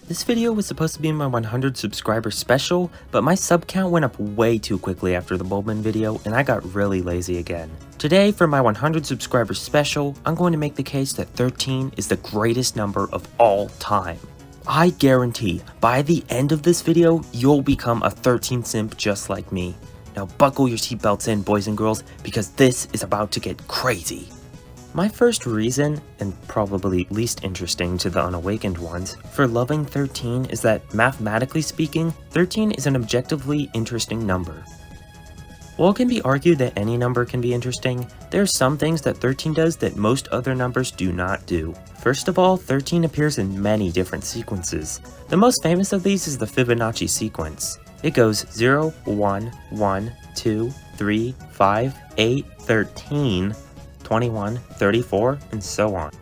This video was supposed to be my 100 subscriber special, but my sub count went up way too quickly after the Bulbman video and I got really lazy again. Today for my 100 subscriber special, I'm going to make the case that 13 is the greatest number of all time. I guarantee by the end of this video, you'll become a 13 simp just like me. Now buckle your seatbelts in, boys and girls, because this is about to get crazy. My first reason, and probably least interesting to the unawakened ones, for loving 13 is that, mathematically speaking, 13 is an objectively interesting number. While it can be argued that any number can be interesting, there are some things that 13 does that most other numbers do not do. First of all, 13 appears in many different sequences. The most famous of these is the Fibonacci sequence. It goes 0, 1, 1, 2, 3, 5, 8, 13, 21, 34, and so on.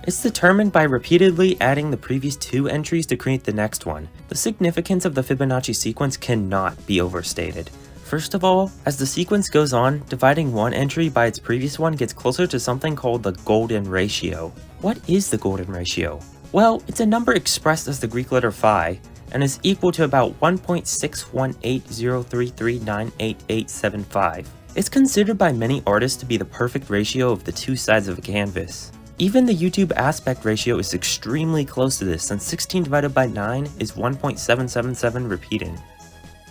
It's determined by repeatedly adding the previous two entries to create the next one. The significance of the Fibonacci sequence cannot be overstated. First of all, as the sequence goes on, dividing one entry by its previous one gets closer to something called the golden ratio. What is the golden ratio? Well, it's a number expressed as the Greek letter phi, and is equal to about 1.61803398875. It's considered by many artists to be the perfect ratio of the two sides of a canvas. Even the YouTube aspect ratio is extremely close to this, since 16 divided by 9 is 1.777 repeating.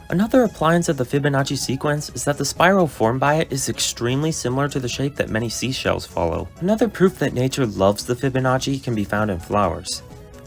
Another appliance of the Fibonacci sequence is that the spiral formed by it is extremely similar to the shape that many seashells follow. Another proof that nature loves the Fibonacci can be found in flowers.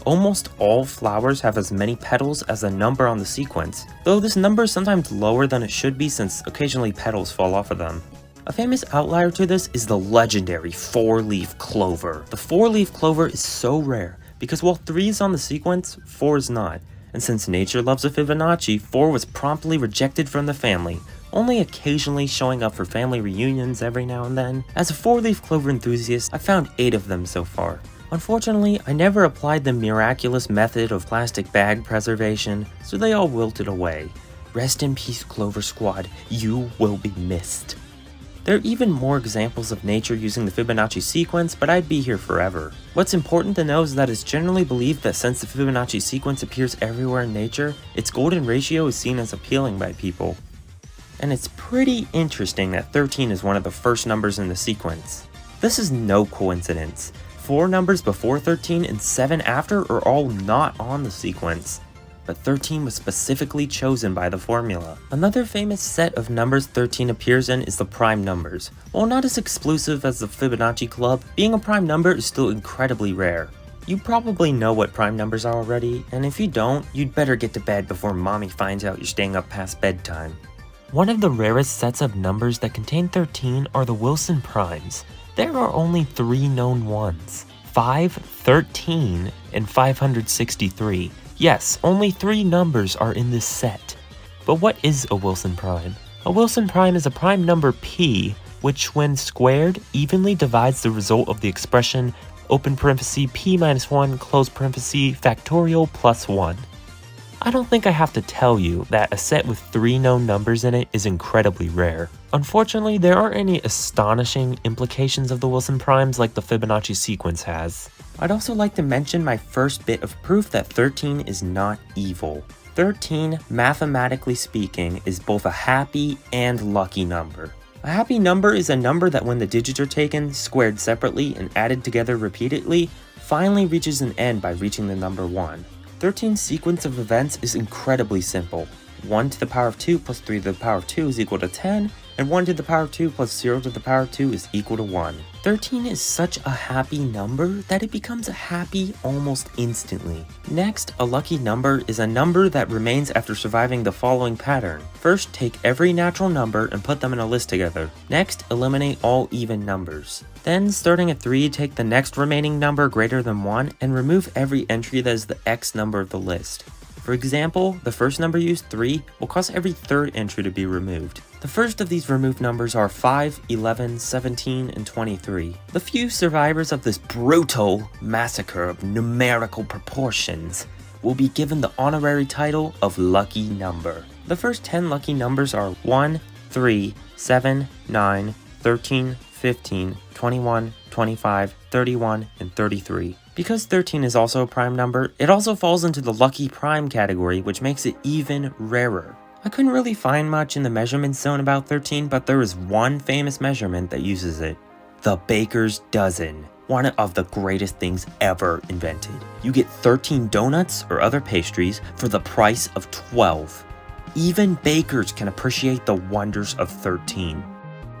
Almost all flowers have as many petals as the number on the sequence, though this number is sometimes lower than it should be since occasionally petals fall off of them. A famous outlier to this is the legendary 4-leaf clover. The 4-leaf clover is so rare because while 3 is on the sequence, 4 is not, and since nature loves a Fibonacci, 4 was promptly rejected from the family, only occasionally showing up for family reunions every now and then. As a 4-leaf clover enthusiast, I've found 8 of them so far. Unfortunately, I never applied the miraculous method of plastic bag preservation, so they all wilted away. Rest in peace, Clover Squad, you will be missed. There are even more examples of nature using the Fibonacci sequence, but I'd be here forever. What's important to know is that it's generally believed that since the Fibonacci sequence appears everywhere in nature, its golden ratio is seen as appealing by people. And it's pretty interesting that 13 is one of the first numbers in the sequence. This is no coincidence. 4 numbers before 13 and 7 after are all not on the sequence, but 13 was specifically chosen by the formula. Another famous set of numbers 13 appears in is the prime numbers. While not as exclusive as the Fibonacci Club, being a prime number is still incredibly rare. You probably know what prime numbers are already, and if you don't, you'd better get to bed before mommy finds out you're staying up past bedtime. One of the rarest sets of numbers that contain 13 are the Wilson primes. There are only 3 known ones: 5, 13, and 563. Yes, only 3 numbers are in this set. But what is a Wilson prime? A Wilson prime is a prime number p, which when squared, evenly divides the result of the expression open parenthesis p minus 1 close parenthesis factorial plus 1. I don't think I have to tell you that a set with 3 known numbers in it is incredibly rare. Unfortunately, there aren't any astonishing implications of the Wilson primes like the Fibonacci sequence has. I'd also like to mention my first bit of proof that 13 is not evil. 13, mathematically speaking, is both a happy and lucky number. A happy number is a number that when the digits are taken, squared separately, and added together repeatedly, finally reaches an end by reaching the number 1. 13's sequence of events is incredibly simple. 1 to the power of 2 plus 3 to the power of 2 is equal to 10, and 1 to the power of 2 plus 0 to the power of 2 is equal to 1. 13 is such a happy number that it becomes happy almost instantly. Next, a lucky number is a number that remains after surviving the following pattern. First, take every natural number and put them in a list together. Next, eliminate all even numbers. Then, starting at 3, take the next remaining number greater than 1 and remove every entry that is the x number of the list. For example, the first number used, 3, will cause every third entry to be removed. The first of these removed numbers are 5, 11, 17, and 23. The few survivors of this brutal massacre of numerical proportions will be given the honorary title of lucky number. The first 10 lucky numbers are 1, 3, 7, 9, 13, 15, 21, 25, 31, and 33. Because 13 is also a prime number, it also falls into the lucky prime category, which makes it even rarer. I couldn't really find much in the measurement zone about 13, but there is one famous measurement that uses it. The baker's dozen. One of the greatest things ever invented. You get 13 donuts or other pastries for the price of 12. Even bakers can appreciate the wonders of 13.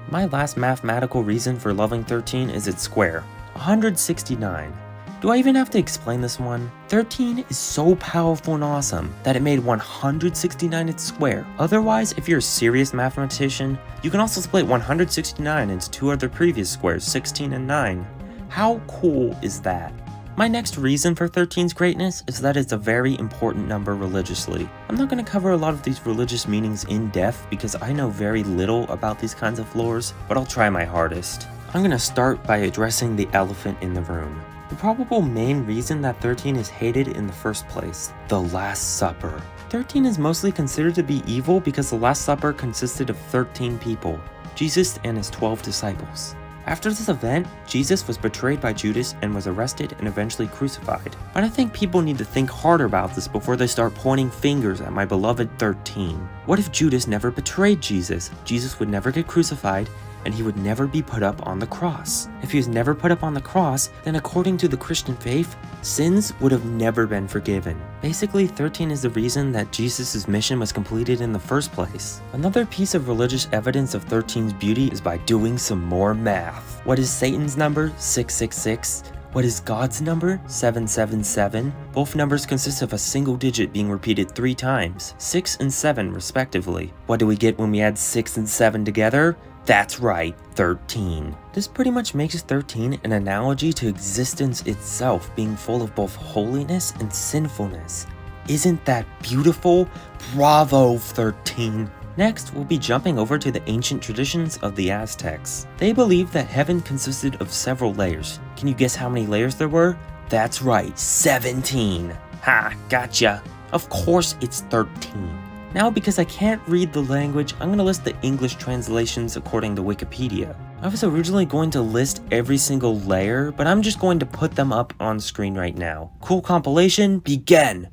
My last mathematical reason for loving 13 is its square, 169. Do I even have to explain this one? 13 is so powerful and awesome that it made 169 its square. Otherwise, if you're a serious mathematician, you can also split 169 into two other previous squares, 16 and 9. How cool is that? My next reason for 13's greatness is that it's a very important number religiously. I'm not going to cover a lot of these religious meanings in depth because I know very little about these kinds of lores, but I'll try my hardest. I'm going to start by addressing the elephant in the room. The probable main reason that 13 is hated in the first place, the Last Supper. 13 is mostly considered to be evil because the Last Supper consisted of 13 people, Jesus and his 12 disciples. After this event, Jesus was betrayed by Judas and was arrested and eventually crucified. But I think people need to think harder about this before they start pointing fingers at my beloved 13. What if Judas never betrayed Jesus? Jesus would never get crucified, and he would never be put up on the cross. If he was never put up on the cross, then according to the Christian faith, sins would have never been forgiven. Basically, 13 is the reason that Jesus' mission was completed in the first place. Another piece of religious evidence of 13's beauty is by doing some more math. What is Satan's number? 666. What is God's number? 777. Both numbers consist of a single digit being repeated 3 times, 6 and 7 respectively. What do we get when we add 6 and 7 together? That's right, 13. This pretty much makes 13 an analogy to existence itself being full of both holiness and sinfulness. Isn't that beautiful? Bravo, 13. Next, we'll be jumping over to the ancient traditions of the Aztecs. They believed that heaven consisted of several layers. Can you guess how many layers there were? That's right, 17. Ha, gotcha. Of course it's 13. Now, because I can't read the language, I'm going to list the English translations according to Wikipedia. I was originally going to list every single layer, but I'm just going to put them up on screen right now. Cool compilation, begin!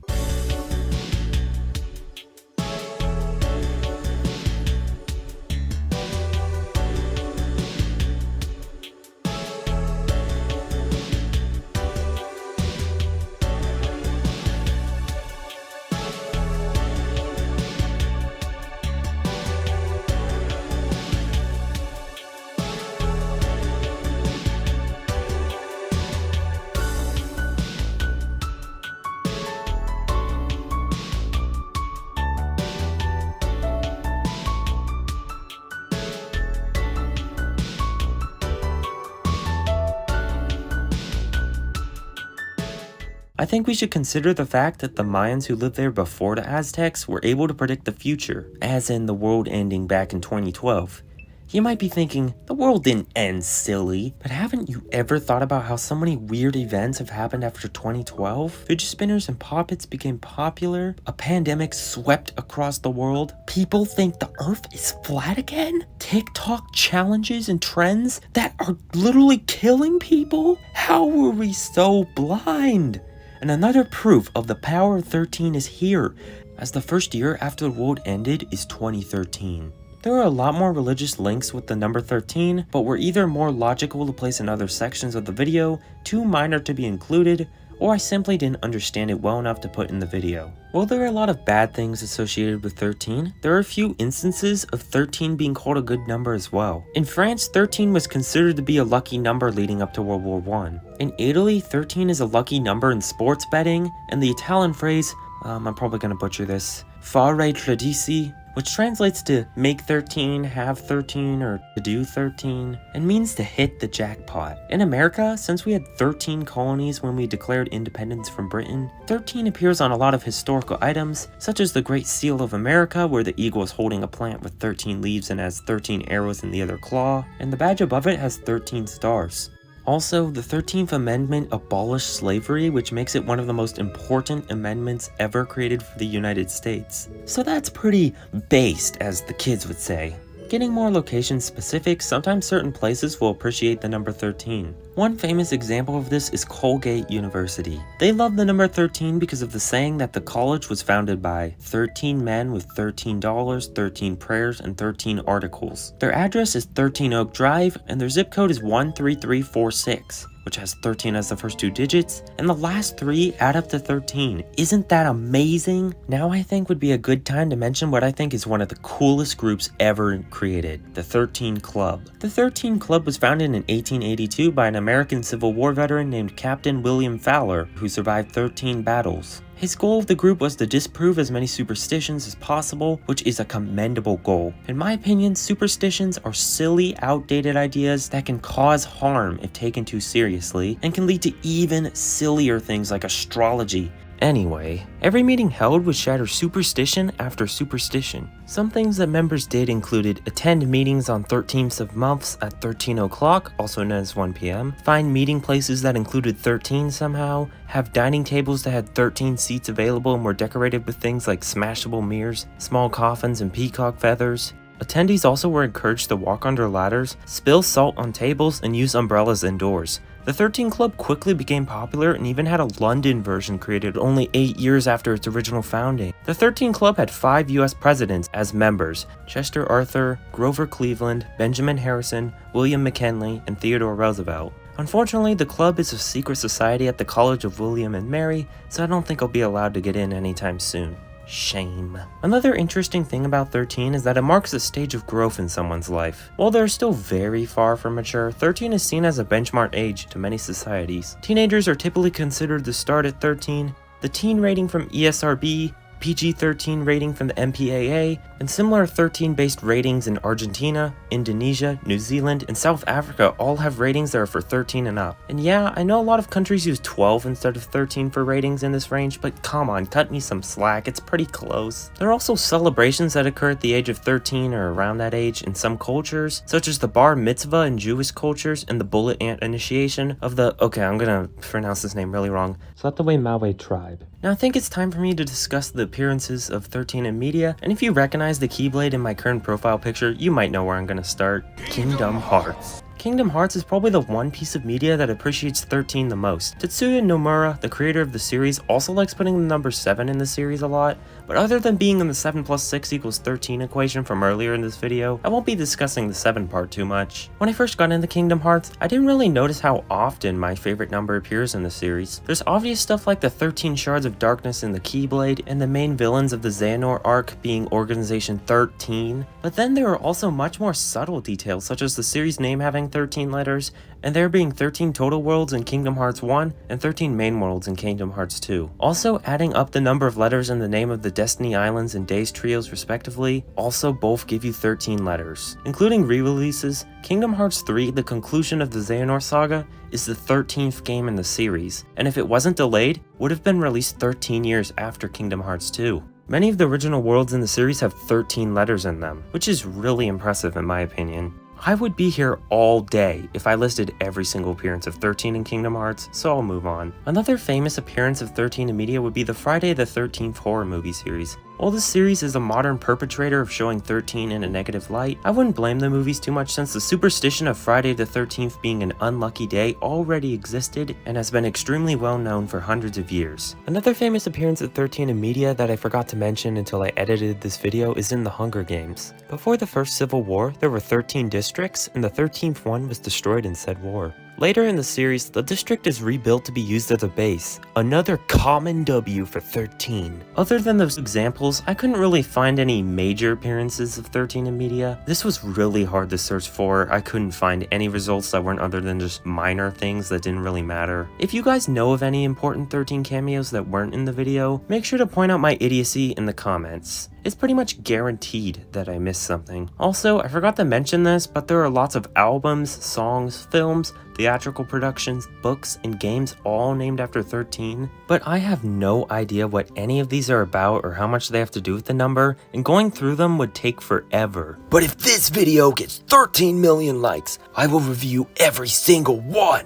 I think we should consider the fact that the Mayans who lived there before the Aztecs were able to predict the future, as in the world ending back in 2012. You might be thinking, the world didn't end, silly, but haven't you ever thought about how so many weird events have happened after 2012? Fidget spinners and poppets became popular, a pandemic swept across the world, people think the earth is flat again, TikTok challenges and trends that are literally killing people? How were we so blind? And another proof of the power of 13 is here, as the first year after the world ended is 2013. There are a lot more religious links with the number 13, but were either more logical to place in other sections of the video, too minor to be included, or I simply didn't understand it well enough to put in the video. While there are a lot of bad things associated with 13, there are a few instances of 13 being called a good number as well. In France, 13 was considered to be a lucky number leading up to World War I. In Italy, 13 is a lucky number in sports betting, and the Italian phrase, I'm probably gonna butcher this, fare 13, which translates to make 13, have 13, or to do 13, and means to hit the jackpot. In America, since we had 13 colonies when we declared independence from Britain, 13 appears on a lot of historical items, such as the Great Seal of America, where the eagle is holding a plant with 13 leaves and has 13 arrows in the other claw, and the badge above it has 13 stars. Also, the 13th Amendment abolished slavery, which makes it one of the most important amendments ever created for the United States. So that's pretty based, as the kids would say. Getting more location specific, sometimes certain places will appreciate the number 13. One famous example of this is Colgate University. They love the number 13 because of the saying that the college was founded by 13 men with $13, 13 prayers, and 13 articles. Their address is 13 Oak Drive, and their zip code is 13346. Which has 13 as the first 2 digits, and the last 3 add up to 13. Isn't that amazing? Now I think would be a good time to mention what I think is one of the coolest groups ever created, the 13 Club. The 13 Club was founded in 1882 by an American Civil War veteran named Captain William Fowler, who survived 13 battles. His goal of the group was to disprove as many superstitions as possible, which is a commendable goal. In my opinion, superstitions are silly, outdated ideas that can cause harm if taken too seriously, and can lead to even sillier things like astrology. Anyway, every meeting held would shatter superstition after superstition. Some things that members did included attend meetings on 13th of months at 13 o'clock, also known as 1 p.m., find meeting places that included 13 somehow, have dining tables that had 13 seats available and were decorated with things like smashable mirrors, small coffins, and peacock feathers. Attendees also were encouraged to walk under ladders, spill salt on tables, and use umbrellas indoors. The 13 Club quickly became popular and even had a London version created only 8 years after its original founding. The 13 Club had 5 US presidents as members: Chester Arthur, Grover Cleveland, Benjamin Harrison, William McKinley, and Theodore Roosevelt. Unfortunately, the club is a secret society at the College of William and Mary, so I don't think I'll be allowed to get in anytime soon. Shame. Another interesting thing about 13 is that it marks a stage of growth in someone's life. While they're still very far from mature, 13 is seen as a benchmark age to many societies. Teenagers are typically considered to start at 13. The teen rating from ESRB, PG-13 rating from the MPAA, and similar 13-based ratings in Argentina, Indonesia, New Zealand, and South Africa all have ratings that are for 13 and up. And yeah, I know a lot of countries use 12 instead of 13 for ratings in this range, but come on, cut me some slack, it's pretty close. There are also celebrations that occur at the age of 13 or around that age in some cultures, such as the bar mitzvah in Jewish cultures and the bullet ant initiation of the, I'm gonna pronounce this name really wrong, Slataway Mawe tribe. Now I think it's time for me to discuss the appearances of 13 in media, and if you recognize the Keyblade in my current profile picture, you might know where I'm gonna start. Kingdom Hearts. Kingdom Hearts is probably the one piece of media that appreciates 13 the most. Tetsuya Nomura, the creator of the series, also likes putting the number 7 in the series a lot, but other than being in the 7 plus 6 equals 13 equation from earlier in this video, I won't be discussing the 7 part too much. When I first got into Kingdom Hearts, I didn't really notice how often my favorite number appears in the series. There's obvious stuff like the 13 shards of darkness in the Keyblade, and the main villains of the Xehanort arc being Organization 13, but then there are also much more subtle details such as the series name having 13 letters, and there being 13 total worlds in Kingdom Hearts 1 and 13 main worlds in Kingdom Hearts 2. Also, adding up the number of letters in the name of the Destiny Islands and Days Trios respectively also both give you 13 letters. Including re-releases, Kingdom Hearts 3, the conclusion of the Xehanort saga, is the 13th game in the series, and if it wasn't delayed, would have been released 13 years after Kingdom Hearts 2. Many of the original worlds in the series have 13 letters in them, which is really impressive in my opinion. I would be here all day if I listed every single appearance of 13 in Kingdom Hearts, so I'll move on. Another famous appearance of 13 in media would be the Friday the 13th horror movie series. While this series is a modern perpetrator of showing 13 in a negative light, I wouldn't blame the movies too much since the superstition of Friday the 13th being an unlucky day already existed and has been extremely well known for hundreds of years. Another famous appearance of 13 in media that I forgot to mention until I edited this video is in the Hunger Games. Before the first Civil War, there were 13 districts, and the 13th one was destroyed in said war. Later in the series, the district is rebuilt to be used as a base. Another common W for 13. Other than those examples, I couldn't really find any major appearances of 13 in media. This was really hard to search for. I couldn't find any results that weren't other than just minor things that didn't really matter. If you guys know of any important 13 cameos that weren't in the video, make sure to point out my idiocy in the comments. It's pretty much guaranteed that I missed something. Also, I forgot to mention this, but there are lots of albums, songs, films, theatrical productions, books, and games all named after 13, but I have no idea what any of these are about or how much they have to do with the number, and going through them would take forever. But if this video gets 13 million likes, I will review every single one!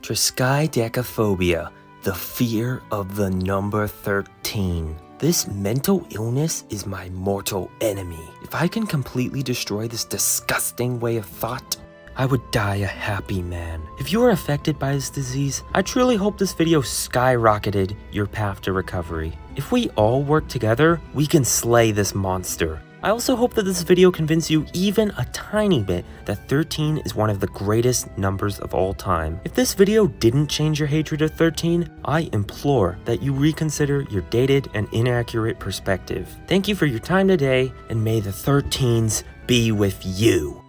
Triskaidekaphobia, the fear of the number 13. This mental illness is my mortal enemy. If I can completely destroy this disgusting way of thought, I would die a happy man. If you are affected by this disease, I truly hope this video skyrocketed your path to recovery. If we all work together, we can slay this monster. I also hope that this video convinced you even a tiny bit that 13 is one of the greatest numbers of all time. If this video didn't change your hatred of 13, I implore that you reconsider your dated and inaccurate perspective. Thank you for your time today, and may the 13s be with you.